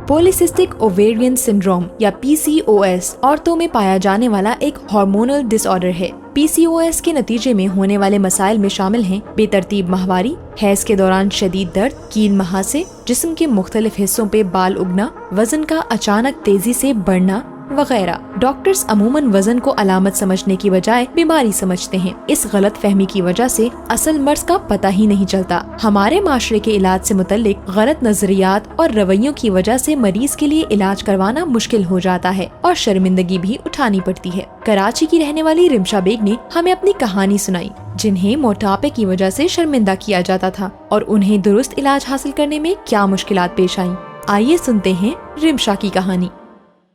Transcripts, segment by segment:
Polycystic ovarian syndrome या PCOS औरतों में पाया जाने वाला एक हार्मोनल डिसऑर्डर है। PCOS के नतीजे में होने वाले मसाइल में शामिल हैं बेतरतीब माहवारी, हैज के दौरान शदीद दर्द, कील महासे, जिस्म के मुख्तलिफ हिस्सों पे बाल उगना, वजन का अचानक तेजी से बढ़ना वगैरह। डॉक्टर्स अमूमन वजन को अलामत समझने की बजाय बीमारी समझते हैं। इस गलत फहमी की वजह से असल मर्ज का पता ही नहीं चलता। हमारे माशरे के इलाज से मुतल्लिक गलत नजरियात और रवैयों की वजह से मरीज के लिए इलाज करवाना मुश्किल हो जाता है और शर्मिंदगी भी उठानी पड़ती है। कराची की रहने वाली रिमशा बेग ने हमें अपनी कहानी सुनाई, जिन्हें मोटापे की वजह से शर्मिंदा किया जाता था और उन्हें दुरुस्त इलाज हासिल करने में क्या मुश्किलात पेश आईं। आइए सुनते हैं रिमशा की कहानी।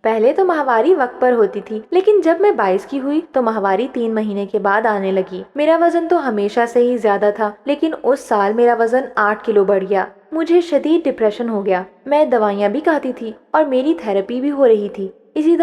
पहले तो माहवारी वक्त पर होती थी, लेकिन जब मैं 22 की हुई तो माहवारी 3 महीने के बाद आने लगी। मेरा वजन तो हमेशा से ही ज्यादा था, लेकिन उस साल मेरा वजन 8 किलो बढ़ गया। मुझे शदीद डिप्रेशन हो गया। मैं दवाइयाँ भी खाती थी और मेरी थेरेपी भी हो रही थी। इसी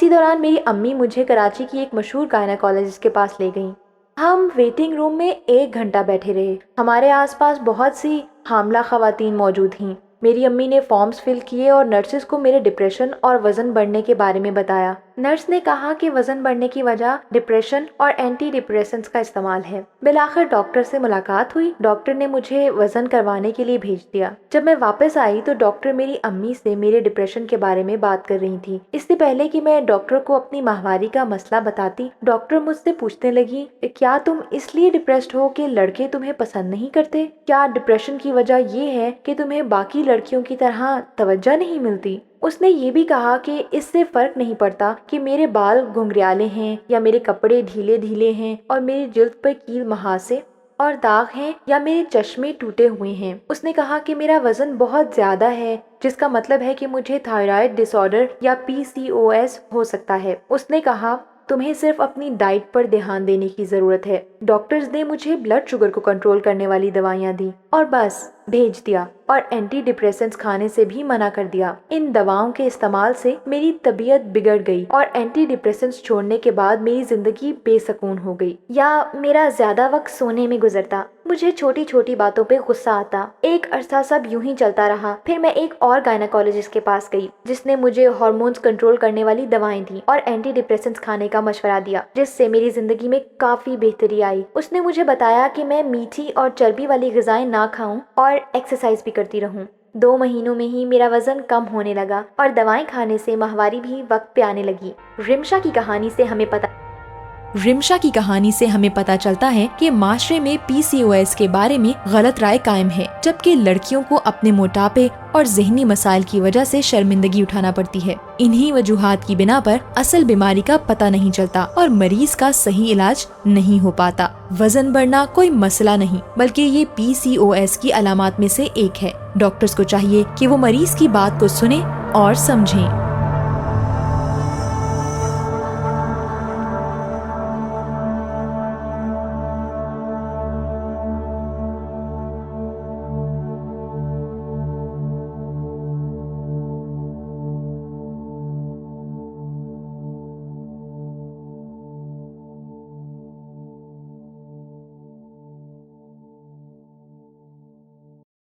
दौरान मेरी अम्मी मुझे कराची की एक मशहूर गायनेकोलॉजिस्ट के पास ले गयी। हम वेटिंग रूम में 1 घंटा बैठे रहे। हमारे आसपास बहुत सी हामला खवातीन मौजूद थीं। मेरी अम्मी ने फॉर्म्स फिल किए और नर्सेस को मेरे डिप्रेशन और वजन बढ़ने के बारे में बताया। नर्स ने कहा कि वजन बढ़ने की वजह डिप्रेशन और एंटी डिप्रेसेंट्स का इस्तेमाल है। बिलाखिर डॉक्टर से मुलाकात हुई। डॉक्टर ने मुझे वजन करवाने के लिए भेज दिया। जब मैं वापस आई तो डॉक्टर मेरी अम्मी से मेरे डिप्रेशन के बारे में बात कर रही थी। इससे पहले कि मैं डॉक्टर को अपनी माहवारी का मसला बताती, डॉक्टर मुझसे पूछने लगी, क्या तुम इसलिए डिप्रेस्ड हो कि लड़के तुम्हें पसंद नहीं करते? क्या डिप्रेशन की वजह ये है कि तुम्हें बाकी लड़कियों की तरह तवज्जो नहीं मिलती? उसने ये भी कहा कि इससे फर्क नहीं पड़ता कि मेरे बाल घुंघराले हैं या मेरे कपड़े ढीले ढीले हैं और मेरी जिल्द पर कील महासे और दाग हैं या मेरे चश्मे टूटे हुए हैं। उसने कहा कि मेरा वजन बहुत ज्यादा है, जिसका मतलब है कि मुझे थायराइड डिसऑर्डर या PCOS हो सकता है। उसने कहा, तुम्हें सिर्फ अपनी डाइट पर ध्यान देने की जरूरत है। डॉक्टर्स ने मुझे ब्लड शुगर को कंट्रोल करने वाली दवाइयाँ दी और बस भेज दिया और एंटी डिप्रेसेंट्स खाने से भी मना कर दिया। इन दवाओं के इस्तेमाल से मेरी तबीयत बिगड़ गई और एंटी डिप्रेसेंट्स छोड़ने के बाद मेरी जिंदगी बेसकून हो गई, या मेरा ज्यादा वक्त सोने में गुजरता। मुझे छोटी छोटी बातों पे गुस्सा आता। एक अरसा सब यूं ही चलता रहा। फिर मैं एक और गायनेकोलॉजिस्ट के पास गई, जिसने मुझे हार्मोन्स कंट्रोल करने वाली दवाएं दी और एंटी डिप्रेसेंट्स खाने का मशवरा दिया, जिससे मेरी जिंदगी में काफी बेहतरी आई। उसने मुझे बताया कि मैं मीठी और चर्बी वाली ग़िज़ाएं ना खाऊं और एक्सरसाइज भी करती रहूं। 2 महीनों में ही मेरा वजन कम होने लगा और दवाएं खाने से माहवारी भी वक्त पे आने लगी। रिमशा की कहानी से हमें पता चलता है कि माशरे में PCOS के बारे में गलत राय कायम है, जबकि लड़कियों को अपने मोटापे और ज़हनी मसाइल की वजह से शर्मिंदगी उठाना पड़ती है। इन्हीं वजूहात की बिना पर असल बीमारी का पता नहीं चलता और मरीज का सही इलाज नहीं हो पाता। वजन बढ़ना कोई मसला नहीं, बल्कि ये PCOS की अलामात में से एक है। डॉक्टर्स को चाहिए कि वो मरीज की बात को सुने और समझें।